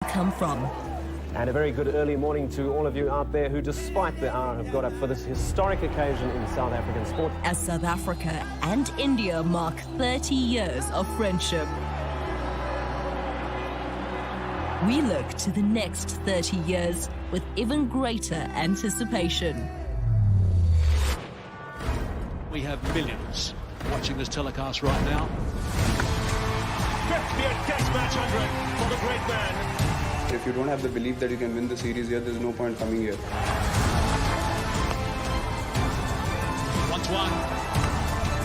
come from. And a very good early morning to all of you out there who, despite the hour, have got up for this historic occasion in South African sport. As South Africa and India mark 30 years of friendship, we look to the next 30 years with even greater anticipation. We have millions watching this telecast right now. 50th Test match 100 for the great man. If you don't have the belief that you can win the series here, there's no point coming here. 1-1.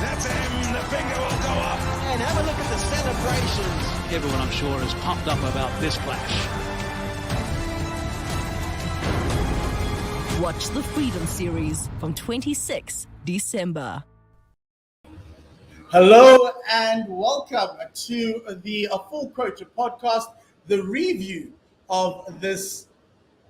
That's him. The finger will go up. And have a look at the celebrations. Everyone, I'm sure, is pumped up about this clash. Watch the Freedom Series from 26 December. Hello and welcome to the Full Quota podcast, the review of this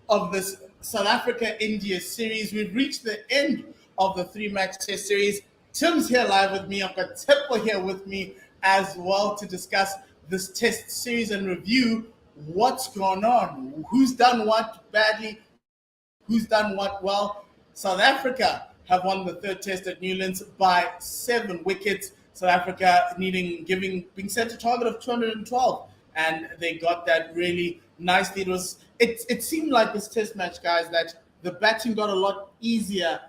South Africa-India series. We've reached the end of the 3-match test series. Tim's here live with me. I've got Mpho here with me as well to discuss this test series and review what's going on, who's done what badly, who's done what well. South Africa have won the third test at Newlands by 7 wickets. South Africa being set a target of 212, and they got that really nicely. It seemed like this test match, guys, that the batting got a lot easier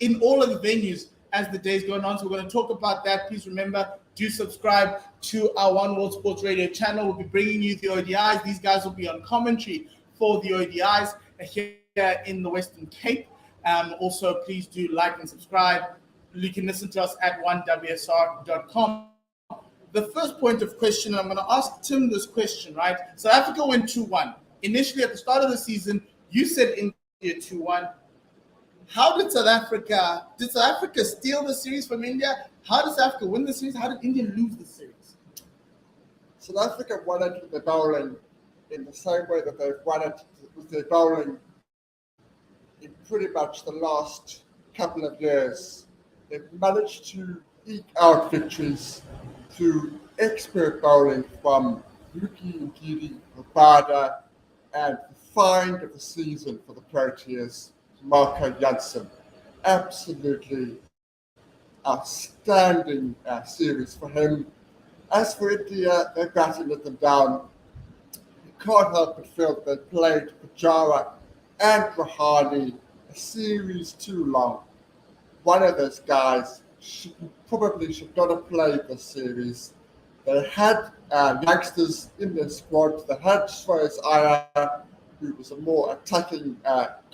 in all of the venues as the days going on. So we're going to talk about that. Please remember, do subscribe to our One World Sports Radio channel. We'll be bringing you the ODIs. These guys will be on commentary for the ODIs here in the Western Cape. Also, please do like and subscribe. You can listen to us at 1WSR.com. The first point of question, I'm going to ask Tim this question, right? South Africa went 2-1. Initially, at the start of the season, you said India 2-1. How did South Africa steal the series from India? How did South Africa win the series? How did India lose the series? South Africa won it with their bowling in the same way that they've won it with their bowling in pretty much the last couple of years. They've managed to eke out victories through expert bowling from Yuki Ngidi, Rabada, and the find of the season for the Proteas, Marco Jansen. Absolutely outstanding series for him. As for India, they're batting let them down. You can't help but feel that they played Pujara and Rahane a series too long. One of those guys probably should not have played this series. They had youngsters in their squad. They had Shreyas Iyer, who was a more attacking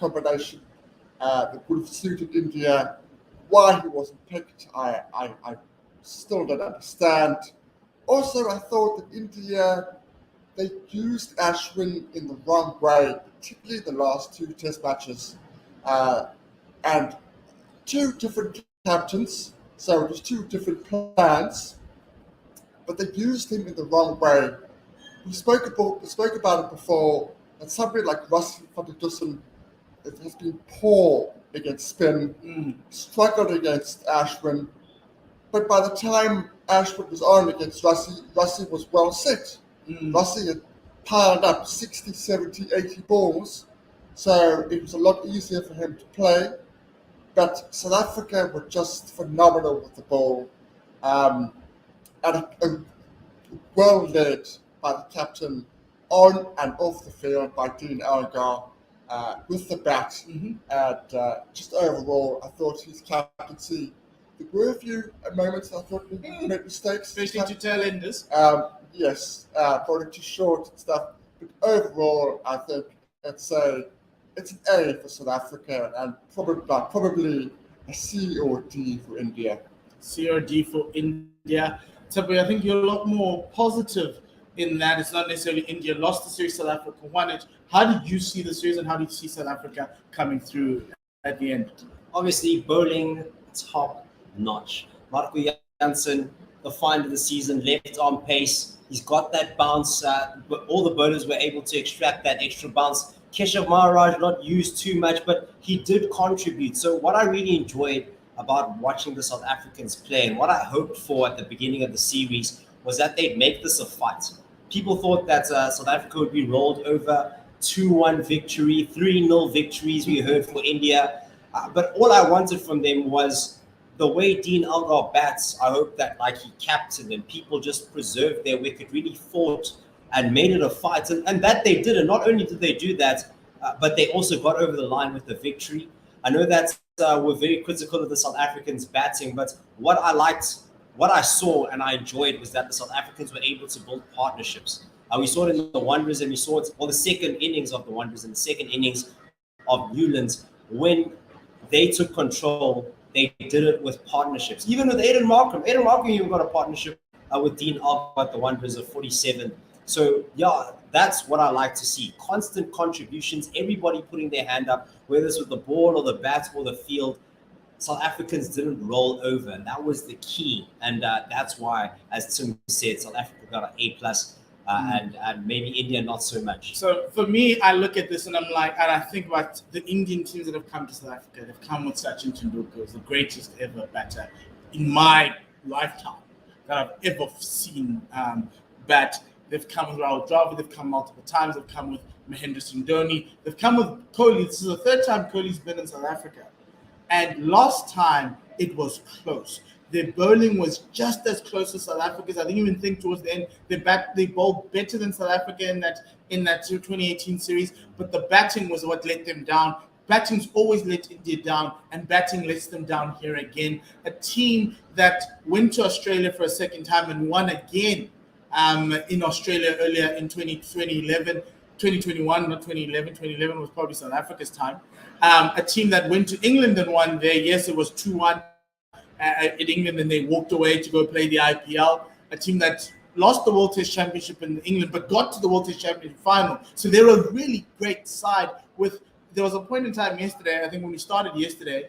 combination that would have suited India. Why he wasn't picked, I still don't understand. Also, I thought that India, they used Ashwin in the wrong way, particularly the last 2 test matches. And 2 different captains, so it was 2 different plans, but they used him in the wrong way. We spoke about it before, and somebody like Rassie van der Dussen has been poor against spin, struggled against Ashwin, but by the time Ashwin was on against Rassie was well set. Rassie had piled up 60, 70, 80 balls, so it was a lot easier for him to play. But South Africa were just phenomenal with the ball, and well led by the captain on and off the field by Dean Elgar with the bat. And just overall, I thought his captaincy, there were a few moments I thought he made mistakes. Especially to tail enders. Yes, brought it too short and stuff. But overall, I think it's an A for South Africa and probably a C or D for India. C or D for India. Mpho, I think you're a lot more positive in that it's not necessarily India lost the series, South Africa won it. How did you see the series and how did you see South Africa coming through at the end? Obviously, bowling top notch. Marco Jansen, the find of the season, left arm pace. He's got that bounce. But all the bowlers were able to extract that extra bounce. Keshav Maharaj not used too much, but he did contribute. So what I really enjoyed about watching the South Africans play and what I hoped for at the beginning of the series was that they'd make this a fight. People thought that South Africa would be rolled over. 2-1 victory, 3-0 victories we heard for India. But all I wanted from them was the way Dean Elgar bats. I hope that like he captained and people just preserved their wicket, really fought and made it a fight. And that they did. And not only did they do that, but they also got over the line with the victory. I know that we're very critical of the South Africans batting, but what I saw and I enjoyed was that the South Africans were able to build partnerships. We saw it in the Wanderers, and we saw it, the second innings of the Wanderers and the second innings of Newlands. When they took control, they did it with partnerships. Even with Aiden Markham, even got a partnership with Dean Elgar at the Wanderers of 47. So, yeah, that's what I like to see. Constant contributions, everybody putting their hand up, whether it's with the ball or the bat or the field. South Africans didn't roll over, and that was the key. And that's why, as Tim said, South Africa got an A+. And maybe India not so much. So for me, I look at this and I'm like, and I think about the Indian teams that have come to South Africa. They've come with Sachin Tendulkar, the greatest ever batter in my lifetime that I've ever seen bat. They've come with Rahul Dravid. They've come multiple times. They've come with Mahendra Singh Dhoni. They've come with Kohli. This is the third time Kohli's been in South Africa. And last time it was close. Their bowling was just as close as South Africa's. I didn't even think towards the end they bowled better than South Africa in that 2018 series. But the batting was what let them down. Batting's always let India down, and batting lets them down here again. A team that went to Australia for a second time and won again in Australia earlier in 2011, 2021, not 2011. 2011 was probably South Africa's time. A team that went to England and won there. Yes, it was 2-1. In England, and they walked away to go play the IPL. A team that lost the World Test Championship in England, but got to the World Test Championship final. So they're a really great side. There was a point in time yesterday, I think when we started yesterday,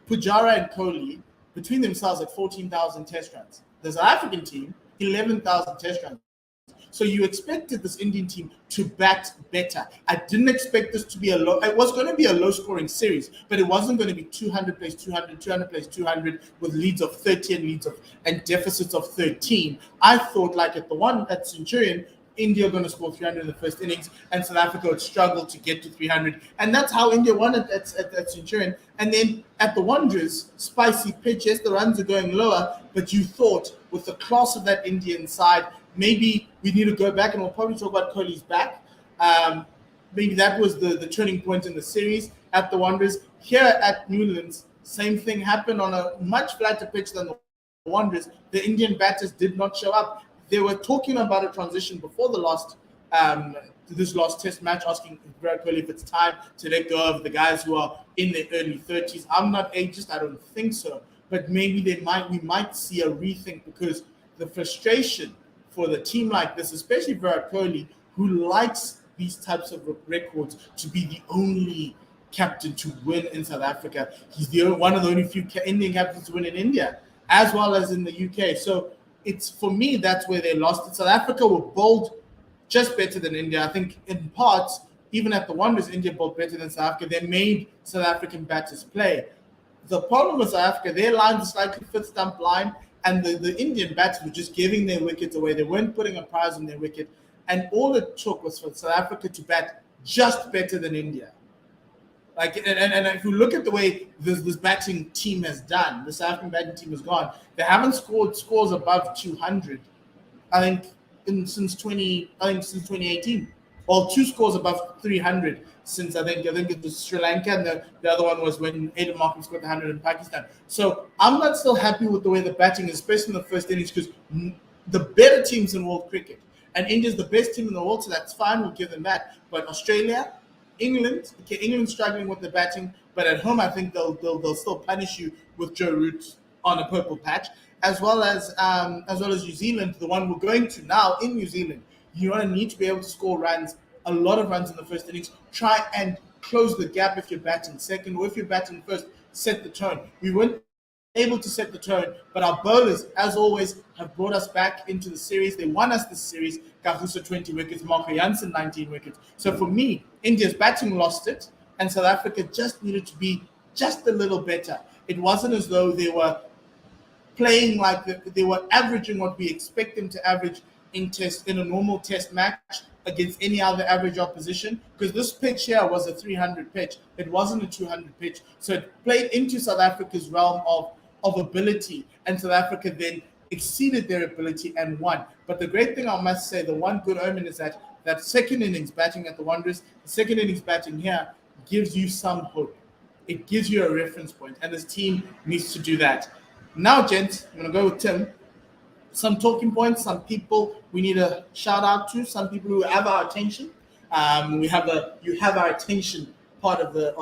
Pujara and Kohli, between themselves, at 14,000 Test runs. The South African team, 11,000 Test runs. So you expected this Indian team to bat better. I didn't expect this to be it was going to be a low-scoring series, but it wasn't going to be 200 plays 200, 200 plays 200 with leads of 30 and deficits of 13. I thought, like at Centurion, India are going to score 300 in the first innings, and South Africa would struggle to get to 300. And that's how India won it at Centurion. And then at the Wanderers, spicy pitch, yes, the runs are going lower, but you thought with the class of that Indian side, maybe we need to go back, and we'll probably talk about Kohli's back. Maybe that was the turning point in the series at the Wanderers. Here at Newlands, same thing happened on a much flatter pitch than the Wanderers. The Indian batters did not show up. They were talking about a transition before this last test match, asking Virat Kohli if it's time to let go of the guys who are in their early 30s. I'm not ageist, I don't think so. But maybe we might see a rethink, because the frustration for the team like this, especially Virat Kohli, who likes these types of records, to be the only captain to win in South Africa. He's one of the only few Indian captains to win in India, as well as in the UK. So it's, for me, that's where they lost it. South Africa were bowled just better than India. I think in parts, even at the Wanderers, India bowled better than South Africa. They made South African batters play. The problem with South Africa, their line was slightly fifth stump line, and the Indian batters were just giving their wickets away. They weren't putting a prize on their wicket. And all it took was for South Africa to bat just better than India. And if you look at the way this batting team has done, the South African batting team has gone, they haven't scored scores above 200, I think, since 2018. Or 2 scores above 300 since I think it was Sri Lanka, and the other one was when Aiden Markham scored 100 in Pakistan. So I'm not still happy with the way the batting is, especially in the first innings, because the better teams in world cricket, and India's the best team in the world, so that's fine, we'll give them that. But Australia, England's struggling with the batting, but at home I think they'll still punish you with Joe Root on a purple patch, as well as New Zealand, the one we're going to now in New Zealand. You're going to need to be able to score runs, a lot of runs in the first innings. Try and close the gap if you're batting second, or if you're batting first, set the tone. We weren't able to set the tone, but our bowlers, as always, have brought us back into the series. They won us this series. Kagiso 20 wickets, Marco Jansen 19 wickets. So for me, India's batting lost it, and South Africa just needed to be just a little better. It wasn't as though they were playing like they were averaging what we expect them to average in a normal test match against any other average opposition, because this pitch here was a 300 pitch. It wasn't a 200 pitch. So it played into South Africa's realm of ability, and South Africa then exceeded their ability and won. But the great thing, I must say, the one good omen is that second innings batting at the Wanderers, the second innings batting here gives you some hope. It gives you a reference point, and this team needs to do that. Now, gents, I'm going to go with Tim. Some talking points, some people we need a shout out to, some people who have our attention. You have our attention part of the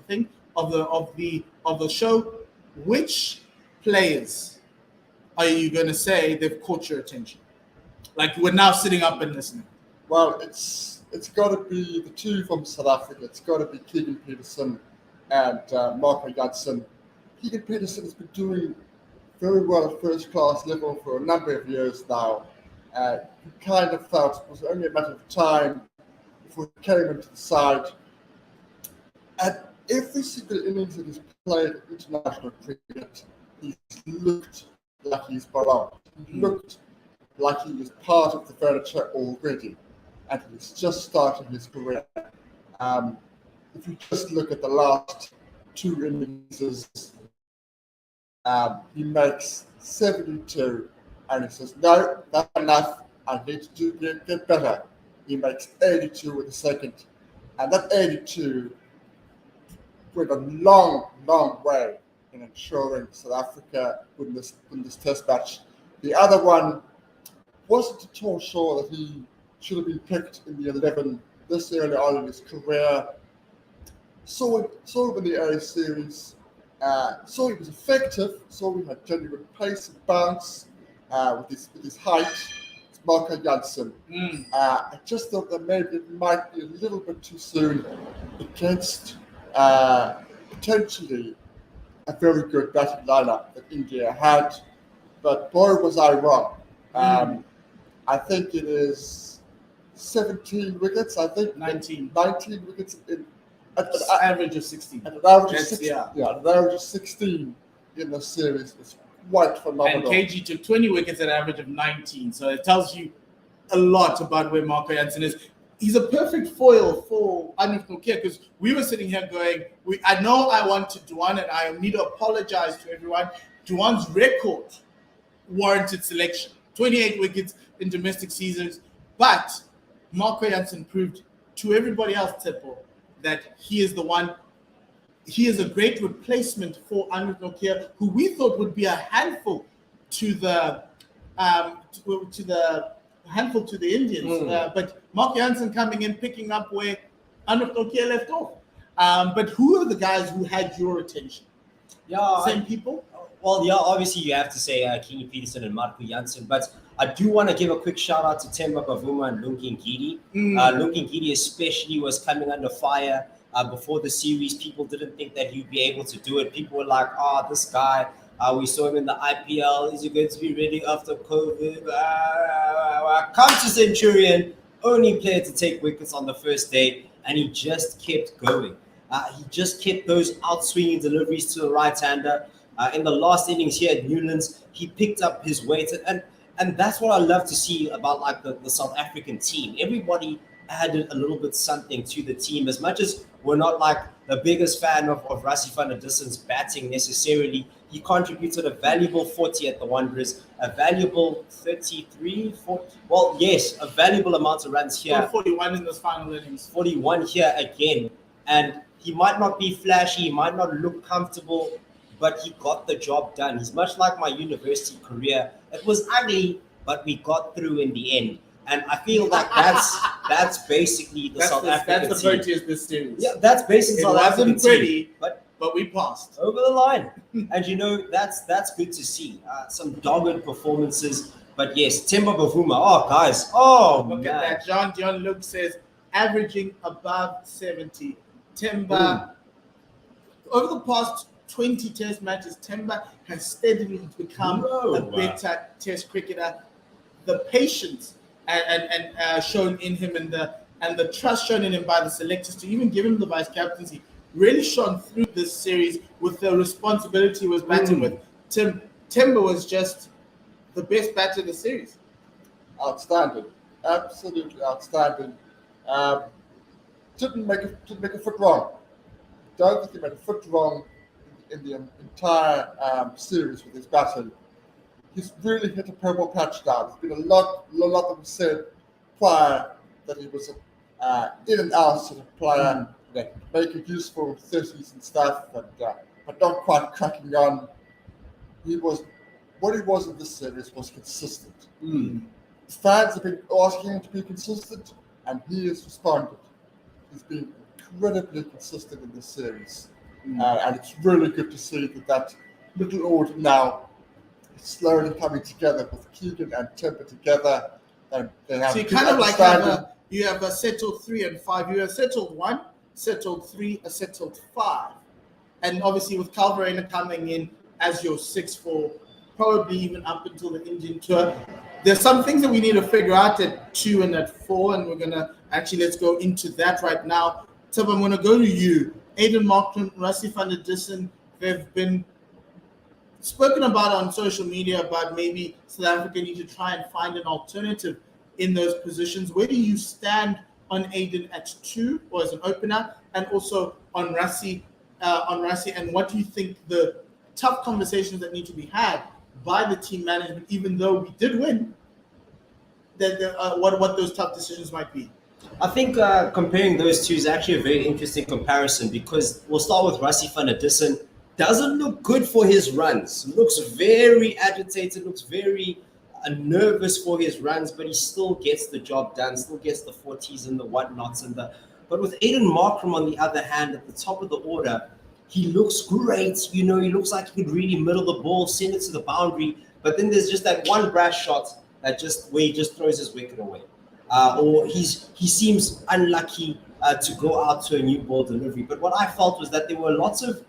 thing of the show. Which players are you going to say they've caught your attention? Like, we're now sitting up and listening. Well, it's got to be the two from South Africa. It's got to be Keegan Peterson and Marco Jansen. Keegan Peterson has been doing very well at first-class level for a number of years now. He kind of felt it was only a matter of time before he came into the side. And every single innings that he's played international cricket, he's looked like he's belonged. He looked like he was part of the furniture already, and he's just started his career. If you just look at the last two innings, he makes 72, and he says, "No, that's enough. I need to get better." He makes 82 with the second, and that 82 went a long, long way in ensuring South Africa win this test match. The other one wasn't at all sure that he should have been picked in the 11 this early on in his career. Saw him in the early series. Saw he was effective. Saw he had genuine pace and bounce with his height. It's Marco Jansen. I just thought that maybe it might be a little bit too soon against potentially a very good batting lineup that India had. But boy, was I wrong. I think it is 17 wickets. I think 19 wickets at an average of 16. At an average of 16. Yeah, an average of 16 in the series is quite phenomenal. And KG took 20 wickets at an average of 19. So it tells you a lot about where Marco Jansen is. He's a perfect foil for Mpho, because we were sitting here going, I know I wanted Duan, and I need to apologize to everyone. Duan's record warranted selection. 28 wickets in domestic seasons. But Marco Jansen proved to everybody else, Tsepo, that he is the one. He is a great replacement for Mpho, who we thought would be a handful to the Indians. But Marco Jansen coming in, picking up where Mpho left off. But who are the guys who had your attention? Yeah, Same people? Well, yeah, obviously you have to say Keegan Peterson and Marco Jansen, but I do want to give a quick shout out to Themba Bavuma and Lungi Ngidi. Lungi Ngidi especially was coming under fire before the series. People didn't think that he'd be able to do it. People were like, this guy, we saw him in the IPL. Is he going to be ready after COVID? Come to Centurion, only player to take wickets on the first day, and he just kept going. He just kept those out-swinging deliveries to the right-hander. In the last innings here at Newlands, he picked up his weight, and that's what I love to see about like the South African team. Everybody added a little bit something to the team. As much as we're not like the biggest fan of Rassie van der Dussen's batting necessarily, he contributed a valuable 40 at the Wanderers, a valuable 33, 40, well, yes, a valuable amount of runs here. 41 in this final innings. 41 here again. And he might not be flashy, he might not look comfortable, but he got the job done. He's much like my university career. It was ugly, but we got through in the end. And I feel like that's basically the South African team. That's the Proteas this series. Yeah, that's basically South African team. It wasn't pretty, but we passed. Over the line. And that's good to see. Some dogged performances. But yes, Themba Bavuma. Guys. Look at that. John Luke says averaging above 70. Themba, over the past 20 test matches, Themba has steadily become a better test cricketer. The patience and shown in him and the trust shown in him by the selectors to even give him the vice captaincy really shone through this series with the responsibility he was batting with. Themba was just the best batter of the series. outstanding, absolutely outstanding. Um, didn't make a foot wrong. Don't think he made a foot wrong in the entire series with his batting. He's really hit a purple patch now. There's been a lot that was said prior that he was in and out sort of player that make it useful 30s and stuff, but not quite cracking on. What he was in this series was consistent. Fans have been asking him to be consistent, and he has responded. He's been incredibly consistent in this series, and it's really good to see that little order now is slowly coming together with Keegan and Temper together. They have So you good kind of like understanding. you have a settled 3 and 5. You have settled 1, settled 3, a settled 5. And obviously with Calvarena coming in as your 6 for probably even up until the Indian tour, there's some things that we need to figure out at 2 and at 4, and we're going to let's go into that right now. Tib, I'm going to go to you. Aiden Markram, Rassie van der Dussen, they've been spoken about on social media about maybe South Africa need to try and find an alternative in those positions. Where do you stand on Aiden at 2 or as an opener, and also on Rassie, and what do you think the tough conversations that need to be had by the team management, even though we did win, what those tough decisions might be? I think comparing those two is actually a very interesting comparison, because we'll start with Rassie van der Dussen. Doesn't look good for his runs. Looks very agitated, looks very nervous for his runs, but he still gets the job done, still gets the 40s and the whatnots. But with Aiden Markram, on the other hand, at the top of the order, he looks great. You know, he looks like he could really middle the ball, send it to the boundary. But then there's just that one brash shot where he just throws his wicket away. Or he seems unlucky to go out to a new ball delivery. But what I felt was that there were lots of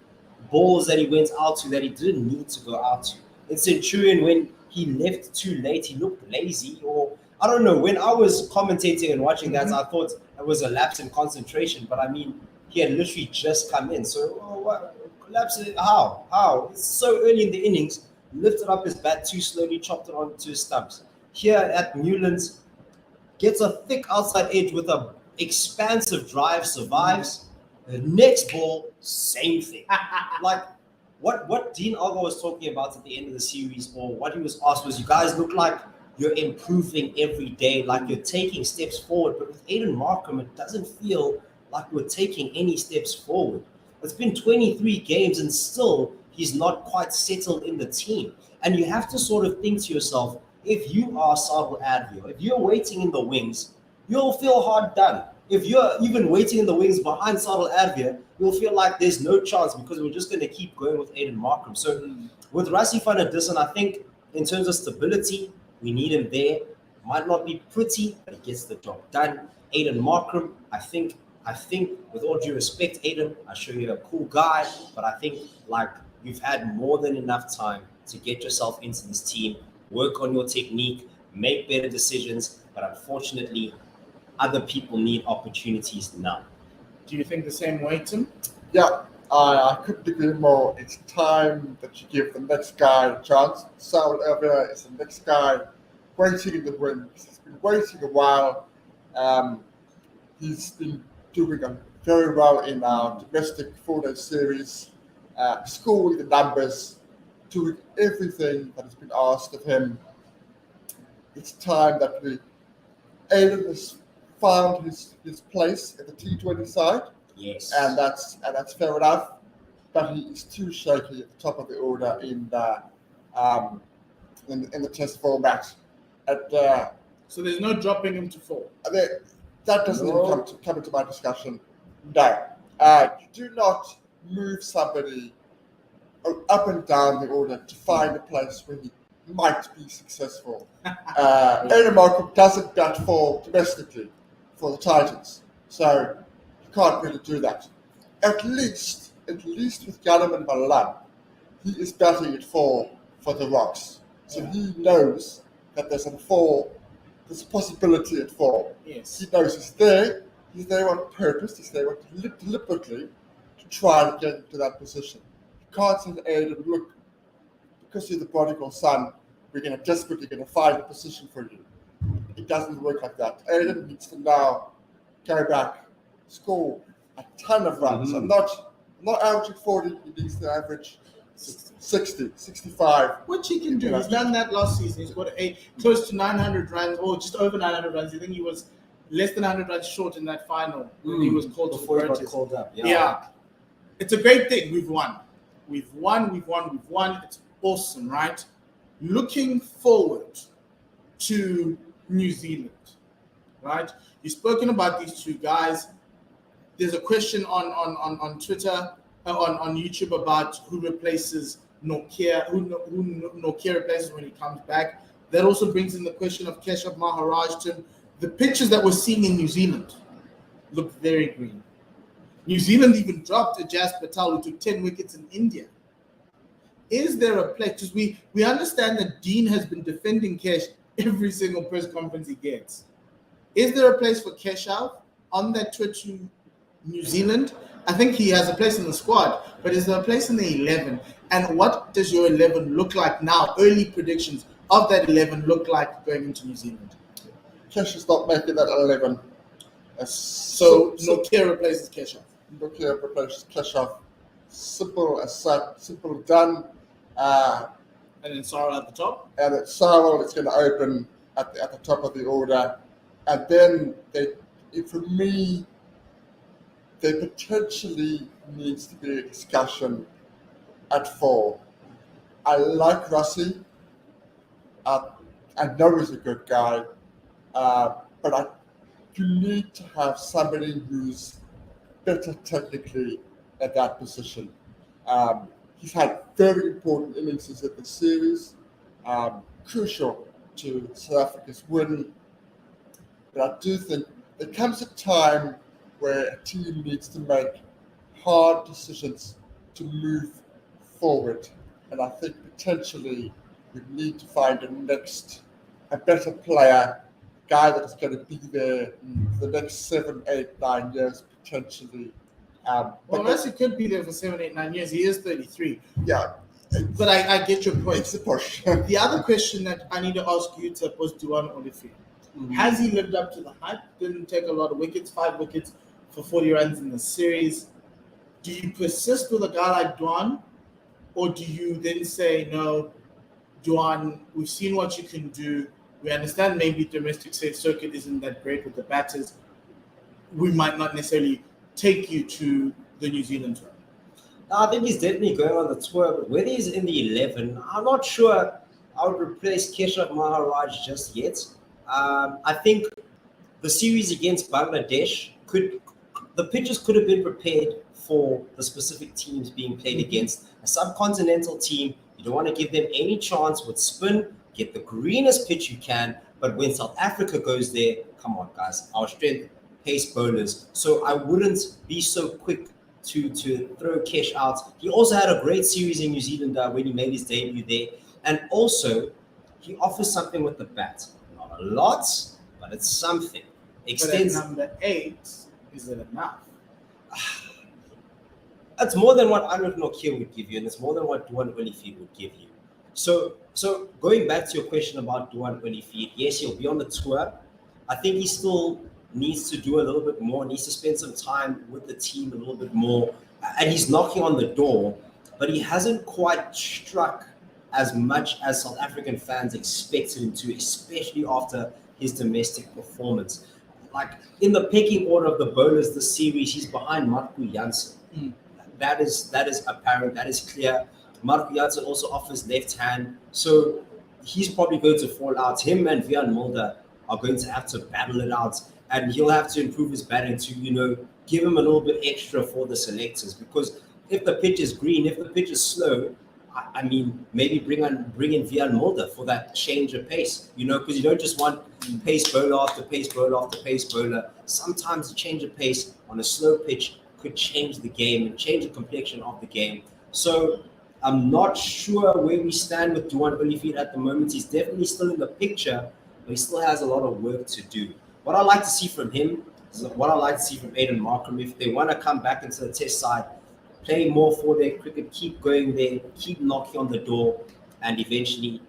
balls that he went out to that he didn't need to go out to. In Centurion, when he left too late, he looked lazy, or I don't know. When I was commentating and watching that, I thought it was a lapse in concentration. But I mean, he had literally just come in. So what lapse? How? It's so early in the innings. Lifted up his bat too slowly, chopped it onto his stumps. Here at Newlands, gets a thick outside edge with a expansive drive, survives. The next ball, same thing. Like what Dean Alga was talking about at the end of the series, or what he was asked, was, you guys look like you're improving every day, like you're taking steps forward. But with Aiden Markram, it doesn't feel like we're taking any steps forward. It's been 23 games and still he's not quite settled in the team. And you have to sort of think to yourself, if you are Sabel Advil, if you're waiting in the wings, you'll feel hard done. If you're even waiting in the wings behind Sabel Advil, you'll feel like there's no chance, because we're just going to keep going with Aiden Markram. So with Rassie van der Dussen, I think in terms of stability, we need him there. Might not be pretty, but he gets the job done. Aiden Markram, I think with all due respect, Aiden, I show you're a cool guy, but I think like you've had more than enough time to get yourself into this team, work on your technique, make better decisions. But unfortunately, other people need opportunities now. Do you think the same way, Tim? Yeah, I couldn't agree more. It's time that you give the next guy a chance. Saul Elvira is the next guy waiting in the wings. He's been waiting a while. He's been doing very well in our domestic 4-day series, scoring the numbers, doing everything that has been asked of him. It's time that Aiden has found his place in the T20 side. Yes. And that's fair enough. But he is too shaky at the top of the order in the test format. So there's no dropping him to 4. That doesn't even come into my discussion. No. You do not move somebody up and down the order to find a place where he might be successful. Aiden Markram doesn't bat for domestically for the Titans, so you can't really do that. At least with Galliman Malan, he is batting at 4 for the Rocks, so he knows that there's a possibility at 4. Yes. He knows he's there on purpose, he's there deliberately to try and get into that position. You can't say to Aiden, look, because you're the prodigal son, we're desperately going to find a position for you. it doesn't work like that. Aiden needs to now go back, score a ton of runs. I'm not averaging 40, he needs to average 60, 65. Which he can do. Yeah. He's done that last season. He's got close to 900 runs, or just over 900 runs. I think he was less than 100 runs short in that final when he was called Before he got protest. called up. Yeah. It's a great thing. We've won. It's awesome, right? Looking forward to New Zealand, right? You've spoken about these two guys. There's a question on Twitter, on YouTube about who replaces Nokia, who Nokia replaces when he comes back. That also brings in the question of Keshav Maharaj. The pictures that we're seeing in New Zealand look very green. New Zealand even dropped Ajaz Patel, who took 10 wickets in India. Is there a place? Because we understand that Dean has been defending Kesh every single press conference he gets. Is there a place for Keshav on that tour to New Zealand? I think he has a place in the squad, but is there a place in the 11? And what does your 11 look like now? Early predictions of that 11 look like going into New Zealand? Kesh is not making that 11. So Nokia replaces Keshav. Nokia replaces Keshav. Simple as that. Simple done. And then Sarl at the top? And at Sarl, it's going to open at the top of the order. And then, for me, there potentially needs to be a discussion at 4. I like Rossi. I know he's a good guy. But you need to have somebody who's better technically at that position. He's had very important innings at the series, crucial to South Africa's win. But I do think there comes a time where a team needs to make hard decisions to move forward. And I think potentially we need to find a better player, guy that is going to be there for the next 7, 8, 9 years potentially. Unless he could be there for 7, 8, 9 years. He is 33. Yeah. But I get your point. It's a push. The other question that I need to ask you, Tip, was Duan Olivier. Has he lived up to the hype? Didn't take a lot of wickets, 5 wickets for 40 runs in the series. Do you persist with a guy like Duan? Or do you then say, no, Duan, we've seen what you can do. We understand maybe domestic circuit isn't that great with the batters. We might not necessarily take you to the New Zealand tour. I think he's definitely going on the tour, but whether he's in the 11, I'm not sure I would replace Keshav Maharaj just yet. I think the series against Bangladesh the pitches could have been prepared for the specific teams being played against. A subcontinental team, you don't want to give them any chance with spin, get the greenest pitch you can, but when South Africa goes there, come on guys, our strength, pace bowlers. So I wouldn't be so quick to throw Kesh out. He also had a great series in New Zealand when he made his debut there. And also, he offers something with the bat. Not a lot, but it's something. Extends. But at number 8, is it enough? It's more than what Anrich Nokia would give you, and it's more than what Duan Olivier would give you. So going back to your question about Duan Olivier, yes, he'll be on the tour. I think he still needs to do a little bit more, needs to spend some time with the team a little bit more. And he's knocking on the door, but he hasn't quite struck as much as South African fans expected him to, especially after his domestic performance. Like in the pecking order of the bowlers this series, he's behind Marco Jansen. That is apparent, that is clear. Marco Jansen also offers left hand, so he's probably going to fall out. Him and Vian Mulder are going to have to battle it out, and he'll have to improve his batting to, give him a little bit extra for the selectors. Because if the pitch is green, if the pitch is slow, I mean, maybe bring in Vian Mulder for that change of pace, because you don't just want pace bowler after pace bowler after pace bowler. Sometimes a change of pace on a slow pitch could change the game and change the complexion of the game. So I'm not sure where we stand with Duan Olivier at the moment. He's definitely still in the picture, but he still has a lot of work to do. What I like to see from him is what I like to see from Aiden Markram. If they want to come back into the test side, play more for their cricket, keep going there, keep knocking on the door, and eventually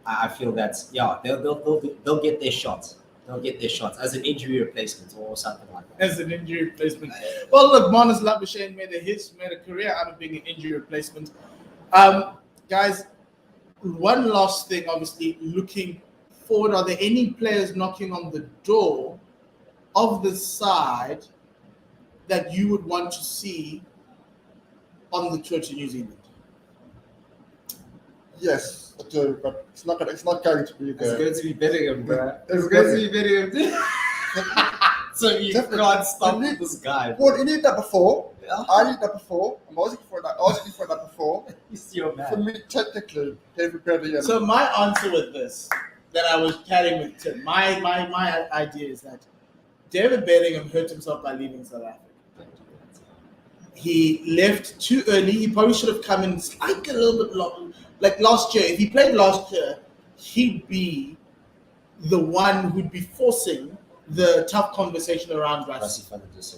I feel that, they'll get their shots. they'll get their shots as an injury replacement or something like that. As an injury replacement. Well, look, Marnus Labuschagne made a career out of being an injury replacement. Guys, one last thing, obviously, looking forward, are there any players knocking on the door of the side that you would want to see on the tour to New Zealand? Yes, I do, but it's not going to be there. It's going to be Bellingham, bro. It's It's going going to be Bellingham. So you can't stop this guy. Well, you need number 4. Yeah. I need number 4. I'm asking for number 4. He's your For man. me, technically, everybody. So my answer with this, that I was chatting with Tim, my idea is that David Bellingham hurt himself by leaving South Africa. He left too early. He probably should have come in like a little bit long. Like last year, if he played last year, he'd be the one who'd be forcing the tough conversation around Rassie.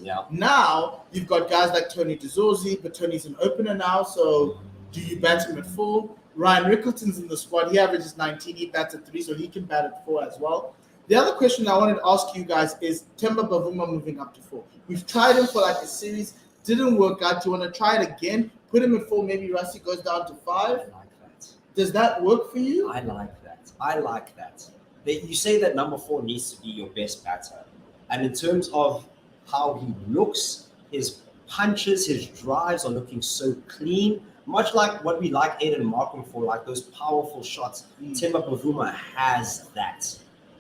Yeah. Now you've got guys like Tony DeZorzi, but Tony's an opener now. So do you bat him at 4? Ryan Rickleton's in the squad. He averages 19. He bats at 3, so he can bat at 4 as well. The other question I wanted to ask you guys is Temba Bavuma moving up to 4. We've tried him for like a series, didn't work out. Do you want to try it again? Put him at 4. Maybe Rassie goes down to 5. I like that. Does that work for you? I like that. You say that number 4 needs to be your best batter. And in terms of how he looks, his punches, his drives are looking so clean, much like what we like Aiden Markham for, like those powerful shots. Temba Bavuma has that.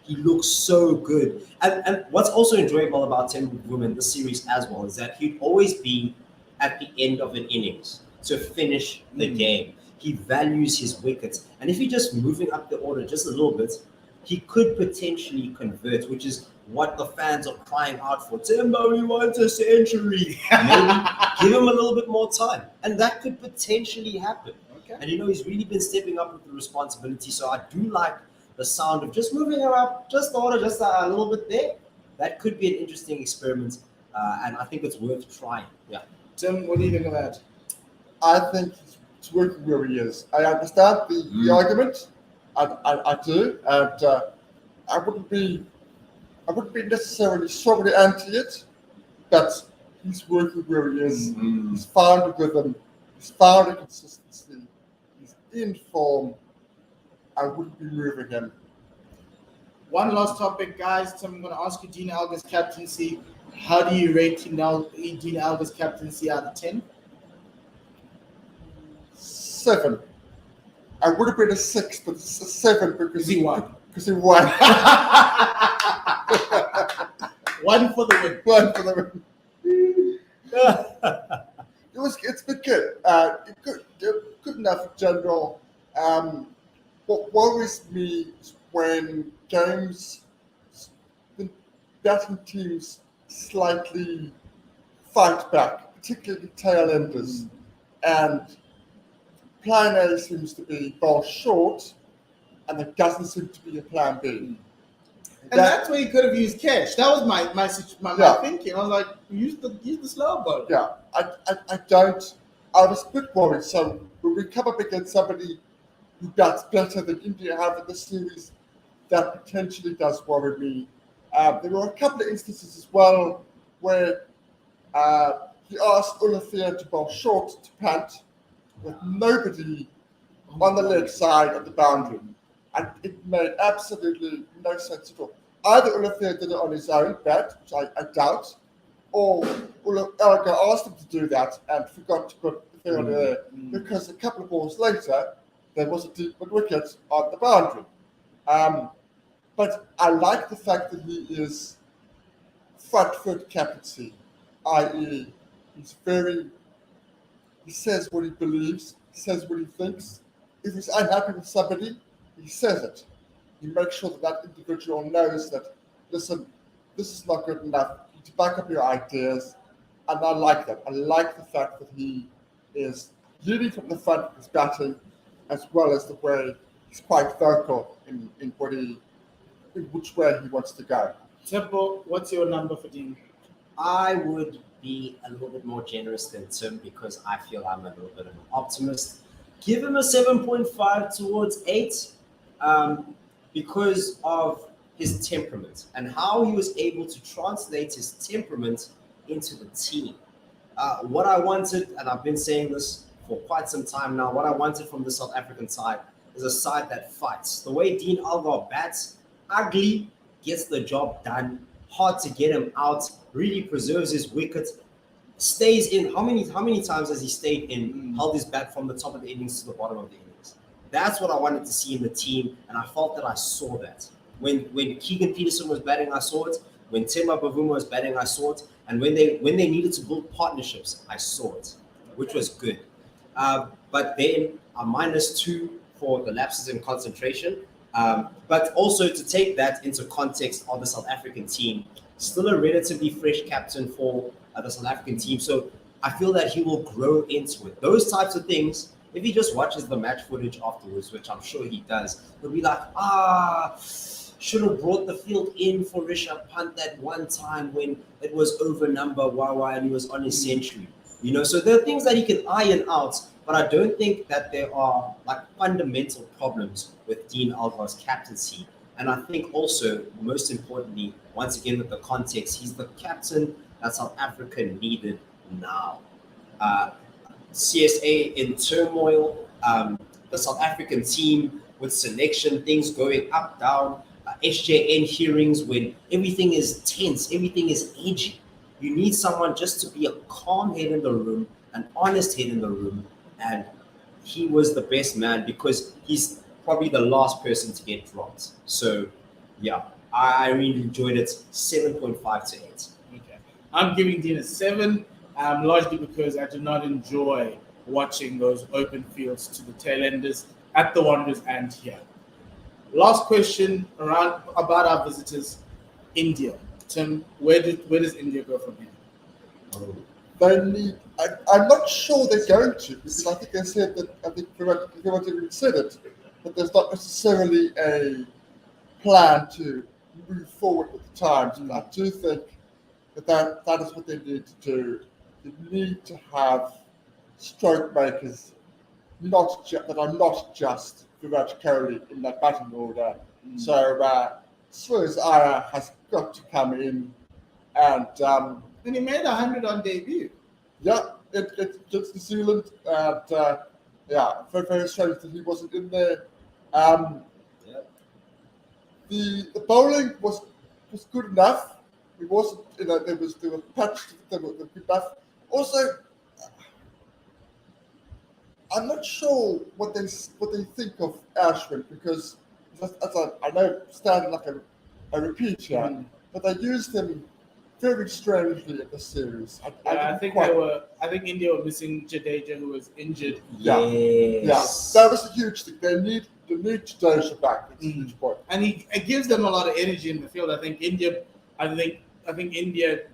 He looks so good. And what's also enjoyable about Temba Bavuma in this series as well is that he'd always be at the end of an innings to finish the game. He values his wickets. And if he's just moving up the order just a little bit, he could potentially convert, which is what the fans are crying out for. Temba, we want a century. Maybe give him a little bit more time. And that could potentially happen. Okay. And, he's really been stepping up with the responsibility. So I do like the sound of just moving him up, just the order, just a little bit there. That could be an interesting experiment. And I think it's worth trying. Yeah. Tim, what do you think of that? I think it's working where he is. I understand the argument. I do, and I wouldn't be necessarily strongly anti it, but he's working where he is. He's found a rhythm. He's found a consistency. He's in form. I wouldn't be moving him. One last topic, guys. Tim, I'm going to ask you Dean Elgar's captaincy. How do you rate Dean Elgar's captaincy out of 10? 7. I would have been a 6, but it's a 7 because he won. Because he won. 1 for the win. 1 for the win. It's been good. Good enough in general. What worries me is when games, the batting teams slightly fight back, particularly tail enders, and plan A seems to be ball short, and there doesn't seem to be a plan B. And that's where you could have used Cash. That was my thinking. I was like, use the slow ball. Yeah, I was a bit worried. So when we come up against somebody who bats better than India have in the series, that potentially does worry me. There were a couple of instances as well where he asked Olafia to bowl short to punt with nobody on the leg side of the boundary. And it made absolutely no sense at all. Either Olafia did it on his own bat, which I doubt, or Elgar asked him to do that and forgot to put the field there because a couple of balls later, there was a deep wicket on the boundary. But I like the fact that he is front foot captaincy, i.e. he says what he believes, he says what he thinks. If he's unhappy with somebody, he says it. He makes sure that individual knows that, listen, this is not good enough. You need to back up your ideas. And I like that. I like the fact that he is leading from the front of his batting, as well as the way he's quite vocal in which way he wants to go. Tempo, what's your number for Dean? I would be a little bit more generous than Tim because I feel I'm a little bit of an optimist. Give him a 7.5 towards 8 because of his temperament and how he was able to translate his temperament into the team. What I wanted, and I've been saying this for quite some time now, what I wanted from the South African side is a side that fights. The way Dean Algar bats, ugly, gets the job done, hard to get him out, really preserves his wicket, stays in. How many times has he stayed in, held his bat from the top of the innings to the bottom of the innings? That's what I wanted to see in the team, and I felt that I saw that. When Keegan Peterson was batting, I saw it. When Themba Bavuma was batting, I saw it. And when they needed to build partnerships, I saw it, which was good. But then a -2 for the lapses in concentration. But also to take that into context of the South African team, still a relatively fresh captain for the South African team. So I feel that he will grow into it. Those types of things, if he just watches the match footage afterwards, which I'm sure he does, he'll be like, should have brought the field in for Rishabh Pant that one time when it was over number Wawa and he was on his century. So there are things that he can iron out, but I don't think that there are like fundamental problems with Dean Algar's captaincy. And I think also, most importantly, once again with the context, he's the captain that South Africa needed now. CSA in turmoil, the South African team with selection, things going up, down, SJN hearings when everything is tense, everything is edgy. You need someone just to be a calm head in the room, an honest head in the room, and he was the best man because he's probably the last person to get dropped. So, yeah, I really enjoyed it. 7.5 to 8. Okay, I'm giving Dean a 7, largely because I do not enjoy watching those open fields to the tail enders at the Wanderers and here. Last question about our visitors, India. Tim, where does India go from here? They need. I'm not sure they're going to, because I think they said that. I think everyone even said it, but there's not necessarily a plan to move forward with the times. But I do think that is what they need to do. They need to have stroke makers, that are not just Virat Kohli in that batting order. So Suez Iyer has got to come in, and he made 100 on debut. Yeah, it's New Zealand, and very, very strange that he wasn't in there. The bowling was good enough. It wasn't, there were patched, there were good enough. Also, I'm not sure what they think of Ashwin, because as I know, standing like a repeat here, but they used him very strangely in the series. I think India were missing Jadeja, who was injured. Yeah, that was a huge thing. They need Jadeja back. That's a huge point. And it gives them a lot of energy in the field. I think India,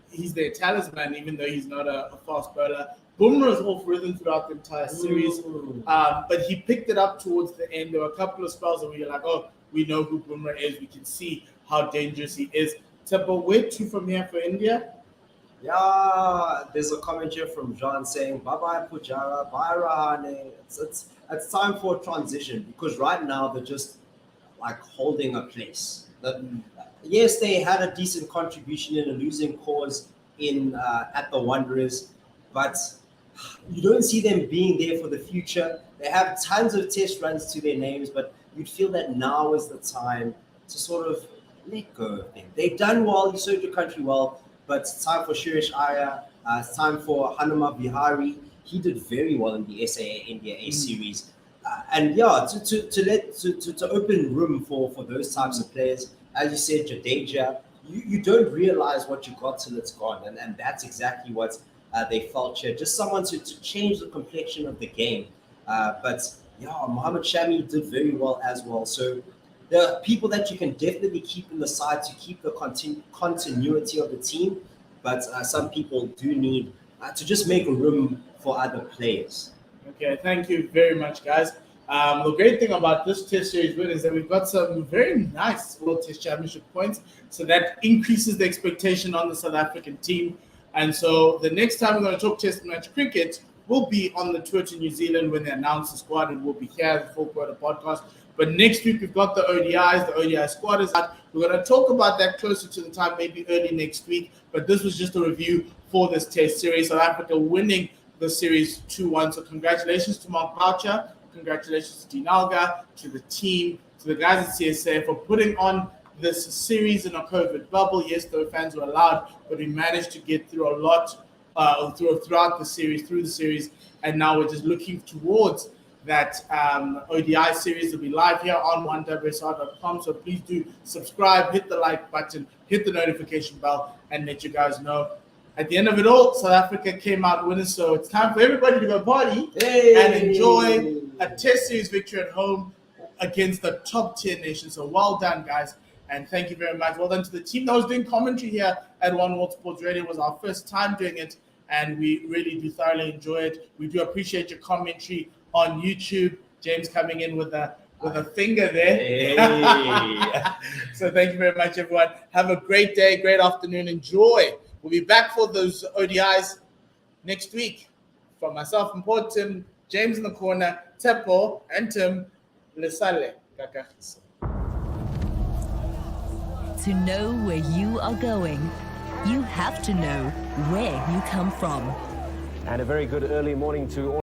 he's their talisman, even though he's not a fast bowler. Bumrah is off rhythm throughout the entire series, but he picked it up towards the end. There were a couple of spells where you're like, we know who Bumrah is. We can see how dangerous he is. But where to from here for India? Yeah, there's a comment here from John saying, bye-bye Pujara, bye Rahane. It's time for a transition, because right now they're just like holding a place. Yes, they had a decent contribution in a losing cause at the Wanderers, but you don't see them being there for the future. They have tons of test runs to their names, but you'd feel that now is the time to sort of let go of them. They've done well, you served your country well, but it's time for Suresh Iyer, it's time for Hanuma Vihari. He did very well in the SAA India A series. And to open room for those types of players, as you said, Jadeja, you don't realize what you got till it's gone. And that's exactly what they felt here. Just someone to change the complexion of the game. Mohammad Shami did very well as well. So there are people that you can definitely keep in the side to keep the continuity of the team. But some people do need to just make room for other players. Okay, thank you very much, guys. The great thing about this Test Series win is that we've got some very nice World Test Championship points. So that increases the expectation on the South African team. And so the next time we're going to talk Test match cricket will be on the tour to New Zealand when they announce the squad, and we'll be here at the Full Quota podcast. But next week we've got the ODIs. The ODI squad is out. We're going to talk about that closer to the time, maybe early next week. But this was just a review for this Test series. South Africa winning the series 2-1. So congratulations to Mark Boucher. Congratulations to Dinalga, to the team, to the guys at CSA for putting on this series in a COVID bubble. Yes, the fans were allowed, but we managed to get through a lot throughout the series, and now we're just looking towards that ODI series will be live here on onewsr.com. So please do subscribe, hit the like button, hit the notification bell, and let you guys know. At the end of it all, South Africa came out winning, so it's time for everybody to go party and enjoy a Test series victory at home against the top 10 nation. So well done, guys, and thank you very much. Well done to the team that was doing commentary here at One World Sports Radio. It was our first time doing it, and we really do thoroughly enjoy it. We do appreciate your commentary on YouTube. James coming in with a finger there. Hey. So thank you very much, everyone. Have a great day, great afternoon. Enjoy. We'll be back for those ODIs next week. From myself, Mpho, Tim, James in the corner, Tepo, and Tim, Lesale. To know where you are going, you have to know where you come from. And a very good early morning to all.